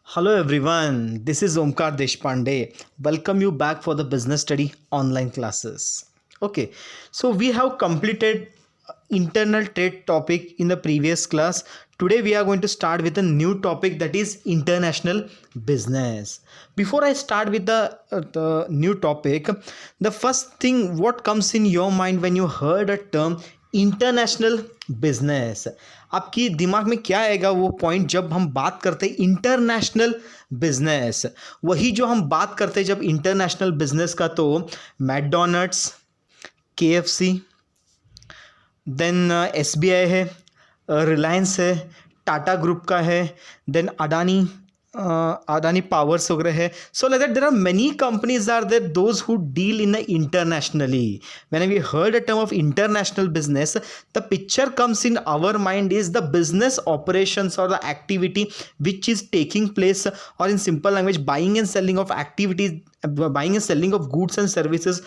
Hello everyone, this is Omkar Deshpande. Welcome you back for the business study online classes. Okay, so we have completed internal trade topic in the previous class. Today we are going to start with a new topic, that is international business. Before I start with the new topic, the first thing what comes in your mind when you heard a term international business, आपकी दिमाग में क्या आएगा वो point जब हम बात करते हैं इंटरनेशनल बिजनेस? वही जो हम बात करते हैं जब इंटरनेशनल बिजनेस का, तो मैकडोनल्ड्स, केएफसी, देन एसबीआई है, रिलायंस है, टाटा ग्रुप का है, देन अडानी पावर्स वगैरह है. So like that there are many companies are there those who deal in internationally. When we heard a term of international business, the picture comes in our mind is the business operations or the activity which is taking place, or in simple language, buying and selling of activities, buying and selling of goods and services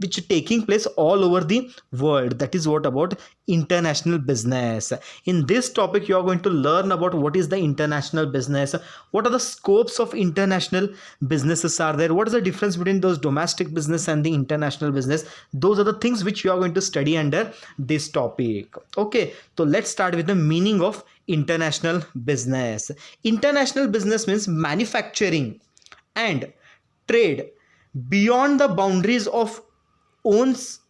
which are taking place all over the world. That is what about international business. In this topic you are going to learn about what is the international business, what are the scopes of international businesses are there, what is the difference between those domestic business and the international business. Those are the things which you are going to study under this topic. Okay, so let's start with the meaning of international business. International business means manufacturing and trade beyond the boundaries of owns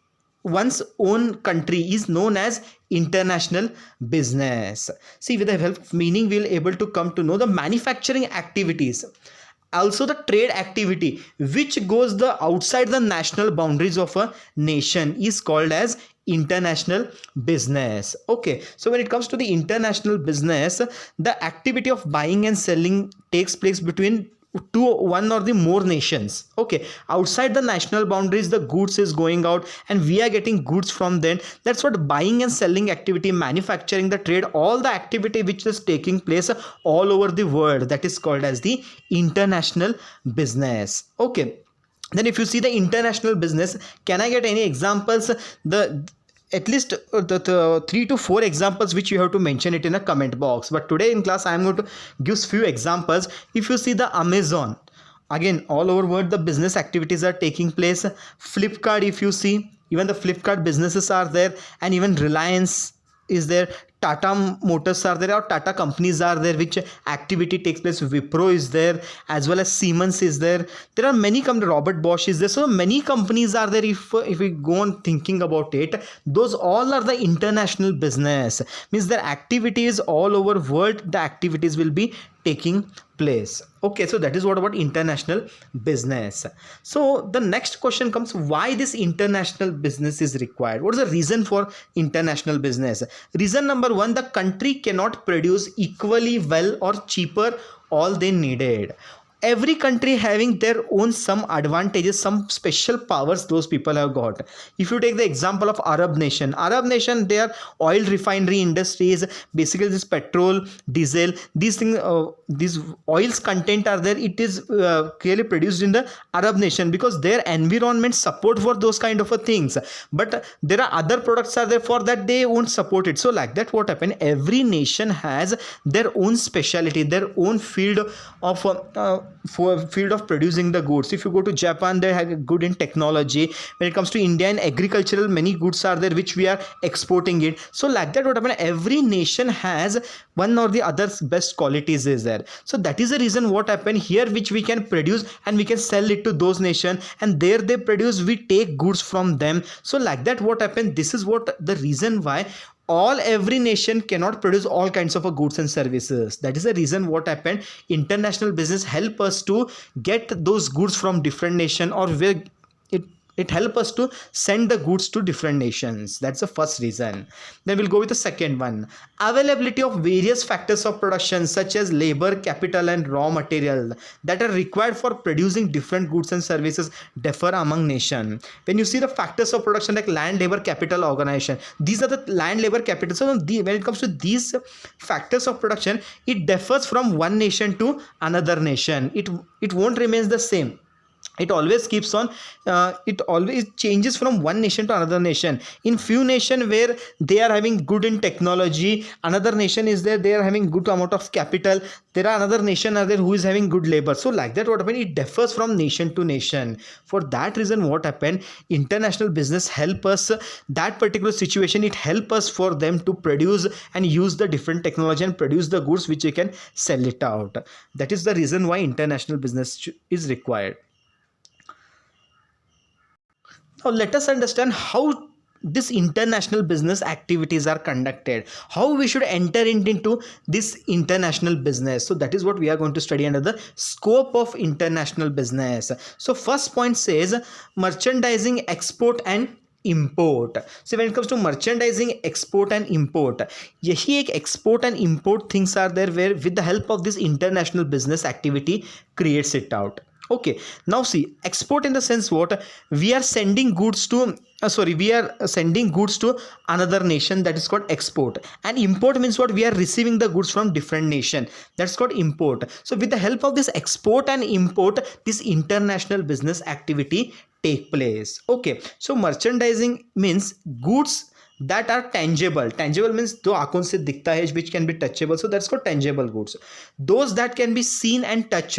one's own country is known as international business. See, with the help of meaning we'll able to come to know the manufacturing activities, also the trade activity which goes the outside the national boundaries of a nation is called as international business. Okay, so when it comes to the international business, the activity of buying and selling takes place between one or the more nations. Okay, outside the national boundaries the goods is going out and we are getting goods from them. That's what buying and selling activity, manufacturing, the trade, all the activity which is taking place all over the world, that is called as the international business. Okay, then if you see the international business, can I get any examples? The at least the 3 to 4 examples which you have to mention it in a comment box. But today in class I am going to give few examples. If you see the Amazon, again all over world the business activities are taking place. Flipkart, if you see, even the Flipkart businesses are there, and even Reliance is there, Tata Motors are there, or Tata companies are there which activity takes place. Wipro is there, as well as Siemens is there. There are many companies, Robert Bosch is there. So many companies are there. If we go on thinking about it, those all are the international business. Means their activities all over world, the activities will be taking place. Okay, so that is what about international business. So the next question comes, why this international business is required? What is the reason for international business? Reason number one, the country cannot produce equally well or cheaper all they needed. Every country having their own some advantages, some special powers those people have got. If you take the example of Arab nation, their oil refinery industries, basically this petrol, diesel, these things, these oils content are there, it is clearly produced in the Arab nation because their environment support for those kind of things. But there are other products are there for that they won't support it. So like that what happened, every nation has their own specialty, their own field of producing the goods. If you go to Japan, they have good in technology. When it comes to India and agricultural, many goods are there which we are exporting it. So like that what happened, every nation has one or the other best qualities is there. So that is the reason what happened here, which we can produce and we can sell it to those nations, and there they produce, we take goods from them. So like that what happened, this is what the reason why every nation cannot produce all kinds of goods and services. That is the reason what happened, international business help us to get those goods from different nation, or where it help us to send the goods to different nations. That's the first reason. Then we'll go with the second one. Availability of various factors of production such as labor, capital and raw material that are required for producing different goods and services differ among nation. When you see the factors of production like land, labor, capital, organization, these are the land, labor, capital. So when it comes to these factors of production, it differs from one nation to another nation. It won't remain the same. it always keeps on it always changes from one nation to another nation. In few nation where they are having good in technology, another nation is there, they are having good amount of capital, there are another nation are there who is having good labor. So like that what happened, it differs from nation to nation. For that reason what happened, international business help us that particular situation, it help us for them to produce and use the different technology and produce the goods which we can sell it out. That is the reason why international business is required. Now let us understand how this international business activities are conducted, how we should enter into this international business. So that is what we are going to study under the scope of international business. So first point says merchandising, export and import. So when it comes to merchandising, export and import, यही एक export and import things are there where with the help of this international business activity creates it out. Okay, now see, export in the sense what, we are sending goods to we are sending goods to another nation, that is called export. And import means what, we are receiving the goods from different nation, that's called import. So with the help of this export and import, this international business activity take place. Okay, so merchandising means goods that are tangible. Tangible means जो आंखों से दिखता है, which can be touchable, so that's called tangible goods. Those that can be seen and touched.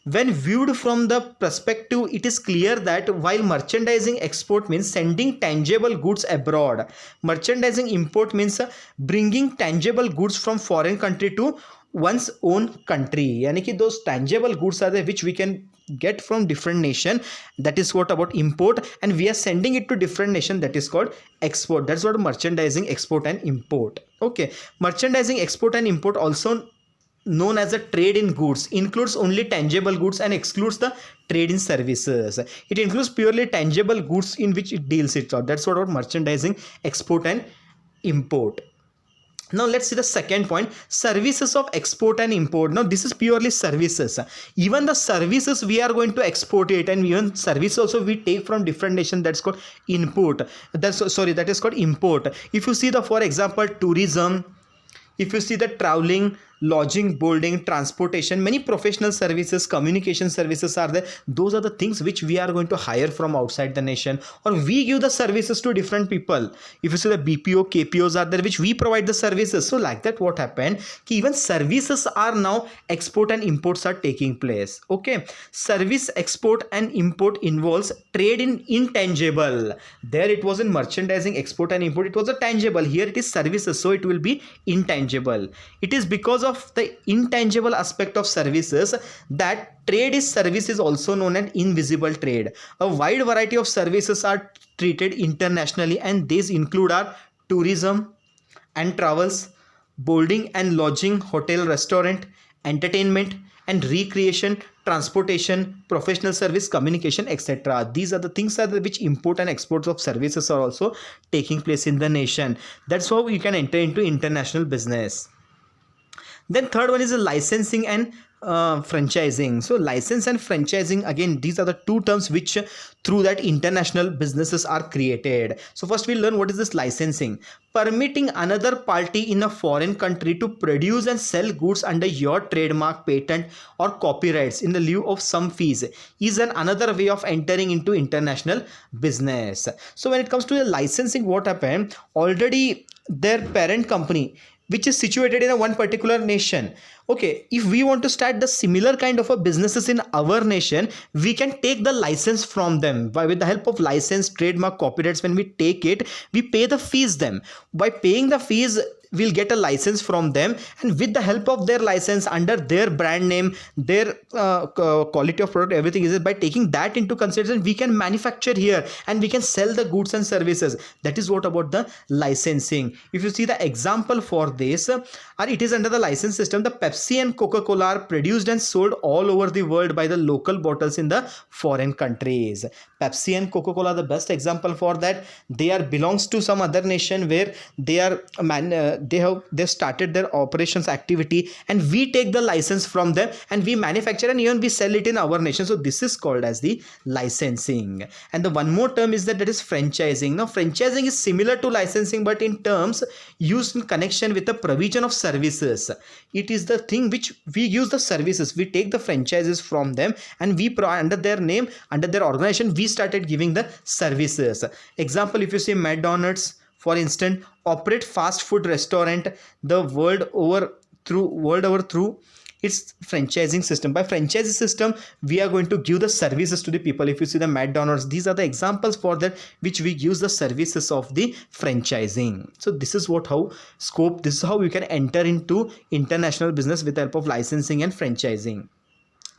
When viewed from the perspective, it is clear that while merchandising export means sending tangible goods abroad, merchandising import means bringing tangible goods from foreign country to one's own country. यानी कि those tangible goods are there which we can get from different nation, that is what about import, and we are sending it to different nation, that is called export. That's what merchandising, export and import. Okay, merchandising, export and import, also known as a trade in goods, includes only tangible goods and excludes the trade in services. It includes purely tangible goods in which it deals it out. That's what about merchandising, export and import. Now let's see the second point, services of export and import. Now this is purely services. Even the services we are going to export it, and even service also we take from different nation, that's called import. That is called import. If you see the, for example, tourism, if you see the traveling, lodging, boarding, transportation, many professional services, communication services are there. Those are the things which we are going to hire from outside the nation, or we give the services to different people. If you see the BPO, KPOs are there which we provide the services. So like that what happened, even services are now export and imports are taking place. Okay, service export and import involves trade in intangible. There it was in merchandising, export and import, it was a tangible. Here it is services, so it will be intangible. It is because of the intangible aspect of services that trade is service is also known as invisible trade. A wide variety of services are treated internationally, and these include our tourism and travels, boarding and lodging, hotel, restaurant, entertainment and recreation, transportation, professional service, communication, etc. These are the things that which import and exports of services are also taking place in the nation. That's how you can enter into international business. Then third one is the licensing and franchising. So license and franchising, again these are the two terms which through that international businesses are created. So first we'll learn what is this licensing. Permitting another party in a foreign country to produce and sell goods under your trademark, patent or copyrights in the lieu of some fees is another way of entering into international business. So when it comes to the licensing, what happened, already their parent company which is situated in a one particular nation. Okay, if we want to start the similar kind of a businesses in our nation, we can take the license from them with the help of license, trademark, copyrights. When we take it, we pay the fees them. By paying the fees, we'll get a license from them, and with the help of their license under their brand name, their quality of product, everything is it. By taking that into consideration, we can manufacture here and we can sell the goods and services. That is what about the licensing. If you see the example for this, it is under the license system. The Pepsi and Coca-Cola are produced and sold all over the world by the local bottles in the foreign countries. Pepsi and Coca-Cola are the best example for that. They are belongs to some other nation where they are they started their operations activity, and we take the license from them and we manufacture and even we sell it in our nation. So this is called as the licensing. And the one more term is that is franchising. Now franchising is similar to licensing, but in terms used in connection with the provision of services. It is the thing which we use the services, we take the franchises from them and we under their name, under their organization, we started giving the services. Example, if you see McDonald's for instance operate fast food restaurant the world over through its franchising system. By franchising system we are going to give the services to the people. If you see the McDonald's, these are the examples for that which we use the services of the franchising. So this is what how scope, this is how you can enter into international business with the help of licensing and franchising.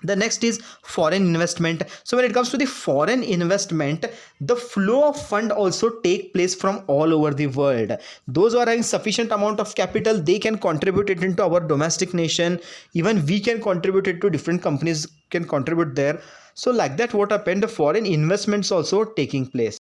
The next is foreign investment. So when it comes to the foreign investment, the flow of fund also take place from all over the world. Those who are having sufficient amount of capital, they can contribute it into our domestic nation. Even we can contribute it to different companies can contribute there. So like that what happened, the foreign investments also taking place.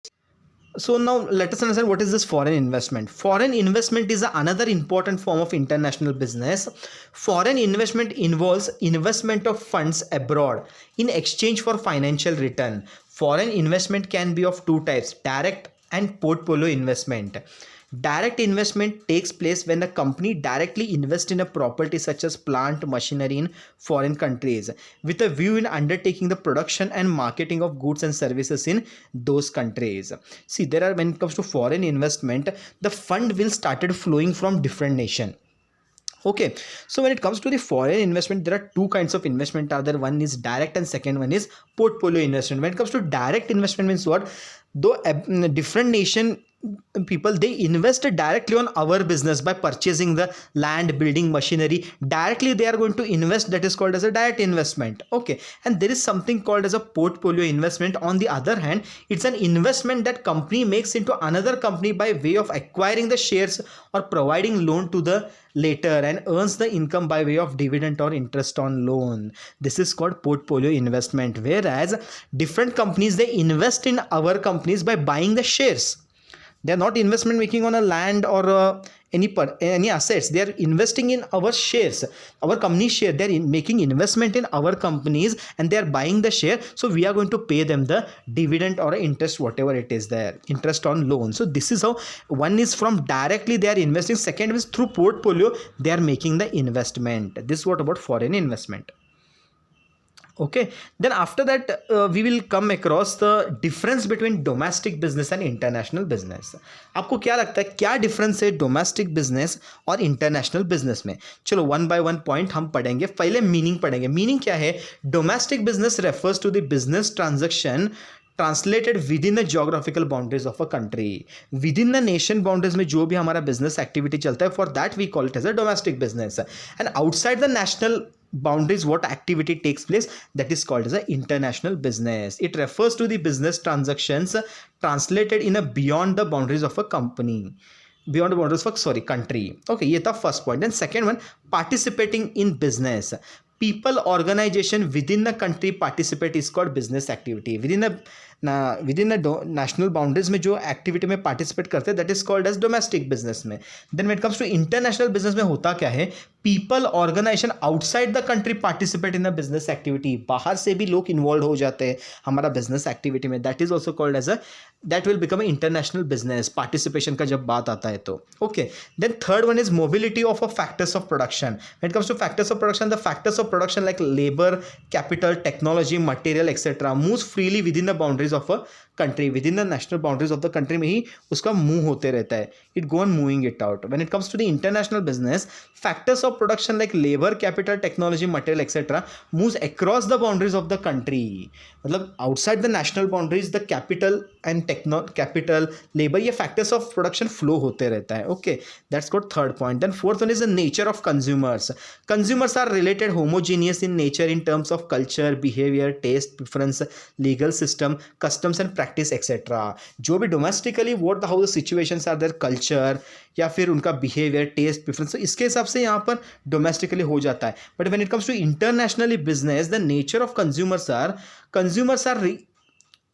So now let us understand what is this foreign investment. Foreign investment is another important form of international business. Foreign investment involves investment of funds abroad in exchange for financial return. Foreign investment can be of two types, direct and portfolio investment. Direct investment takes place when the company directly invests in a property such as plant, machinery in foreign countries with a view in undertaking the production and marketing of goods and services in those countries. See, there are, when it comes to foreign investment, the fund will started flowing from different nation. Okay, so when it comes to the foreign investment, there are two kinds of investment are there. One is direct and second one is portfolio investment. When it comes to direct investment means what? Though different nation people, they invested directly on our business by purchasing the land, building machinery directly, they are going to invest, that is called as a direct investment. Okay, and there is something called as a portfolio investment. On the other hand, it's an investment that company makes into another company by way of acquiring the shares or providing loan to the later and earns the income by way of dividend or interest on loan. This is called portfolio investment. Whereas different companies, they invest in our companies by buying the shares. They are not investment making on a land or any assets. They are investing in our shares, our company share. They are making investment in our companies and they are buying the share. So we are going to pay them the dividend or interest, whatever it is there, interest on loan. So this is how one is from directly they are investing. Second is through portfolio they are making the investment. This is what about foreign investment. Okay, then after that we will come across the difference between domestic business and international business. आपको क्या लगता है क्या difference है domestic business और international business में? चलो one by one point हम पढ़ेंगे. पहले मीनिंग पढ़ेंगे. मीनिंग क्या है? Domestic business refers to the business transaction translated within the geographical boundaries of a country. Within the nation boundaries में जो भी हमारा बिजनेस एक्टिविटी चलता है, for that we call it as a domestic business. And outside the national boundaries what activity takes place, that is called as a international business. It refers to the business transactions translated in a beyond the boundaries of a company, beyond the boundaries of country. Okay, ये था first point. Then second one, participating in business. People, organization within the country participate is called business activity. Within the national boundaries में जो activity में participate करते हैं, that is called as domestic business में. Then when it comes to international business में होता क्या है? People, organization outside the country participate in the business activity. बाहर से भी लोग इन्वॉल्व हो जाते हैं हमारा बिजनेस एक्टिविटी में. That is also called as a that will become international business. Participation का जब बात आता है तो. Okay, then third one is mobility of a factors of production. When it comes to factors of production, the factors of production like labour, capital, technology, material etcetera moves freely within the boundaries of a country. Within the national boundaries of the country में ही उसका move होते रहता है. It go on moving it out. When it comes to the international business, factors of production like labour, capital, technology, material etcetera moves across the boundaries of the country. मतलब outside the national boundaries the capital and capital, labour, ये factors of production flow होते रहता है. Okay, that's got third point. Then fourth one is the nature of consumers. Consumers are related homogeneous in nature in terms of culture, behaviour, taste, preference, legal system, customs and practice etcetera. जो भी domestically what how the situations are there, culture या फिर उनका behaviour, taste, preference, तो इसके हिसाब से यहाँ पर डोमेस्टिकली हो जाता है. But when it comes to internationally business, the nature of consumers are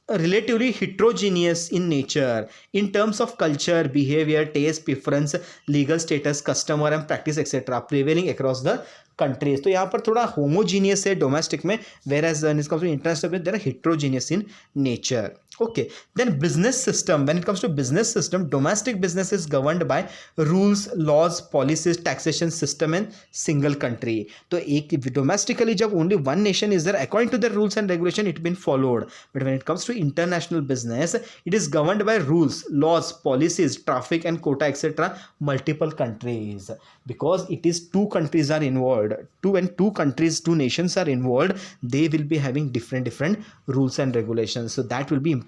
relatively heterogeneous in nature in terms of culture, behavior, taste, preference, legal status, customer and practice etc. prevailing across the countries. तो यहाँ पर थोड़ा homogeneous है domestic में, whereas when it comes to international they are heterogeneous in nature. Okay, then business system. When it comes to business system, domestic business is governed by rules, laws, policies, taxation system and single country. तो एक domestically जब only one nation is there, according to the rules and regulation it been followed. But when it comes to international business, it is governed by rules, laws, policies, traffic and quota etc. multiple countries, because it is two countries are involved. Two countries, two nations are involved, they will be having different rules and regulations. So that will be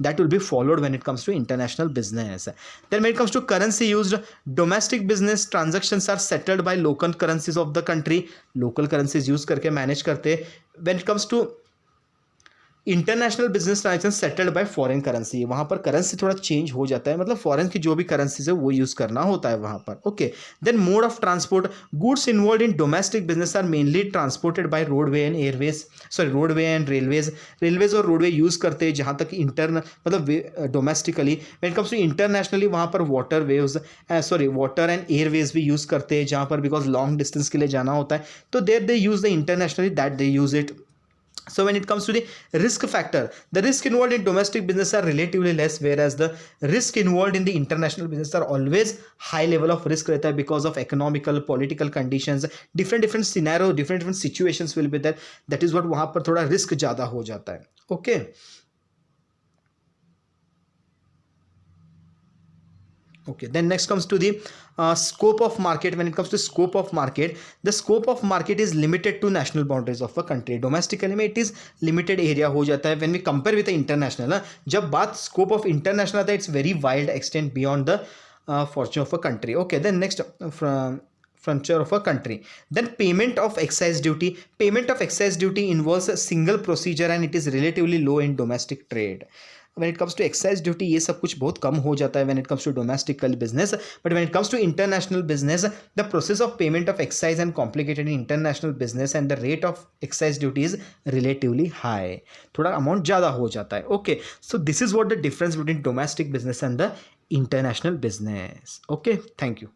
that will be followed when it comes to international business. Then when it comes to currency used, domestic business transactions are settled by local currencies of the country. Local currencies use करके manage करते. When it comes to international business transaction settled bye foreign currency, वहाँ पर currency थोड़ा change हो जाता है, मतलब foreign की जो भी करेंसीज है वो यूज़ करना होता है वहाँ पर. Okay, then mode of transport, goods involve in domestic business are mainly transported by roadway and airways, sorry roadway and railways और रोडवे यूज़ करते हैं जहाँ तक इंटरनल मतलब domestically. When it comes to internationally वहाँ पर वाटर एंड एयरवेज भी use करते हैं जहाँ पर बिकॉज लॉन्ग डिस्टेंस के लिए जाना होता है, तो there they use the internationally that they use it. So when it comes to the risk factor, the risk involved in domestic business are relatively less, whereas the risk involved in the international business are always high level of risk रहता है because of economical, political conditions, different scenario, different situations will be there. That is what वहाँ पर थोड़ा risk ज़्यादा हो जाता है. Okay. Okay, then next comes to the scope of market. When it comes to scope of market, the scope of market is limited to national boundaries of a country. Domestically में it is limited area हो जाता है. When we compare with the international, जब बात scope of international आता है, it's very wide extent beyond the fortune of a country. Okay, then next from frontier of a country. Then payment of excise duty. Payment of excise duty involves a single procedure and it is relatively low in domestic trade. When it comes to excise duty ये सब कुछ बहुत कम हो जाता है when it comes to domestic business. But when it comes to international business, the process of payment of excise and complicated in international business and the rate of excise duty is relatively high. थोड़ा amount ज़्यादा हो जाता है. Okay, so this is what the difference between domestic business and the international business. Okay, thank you.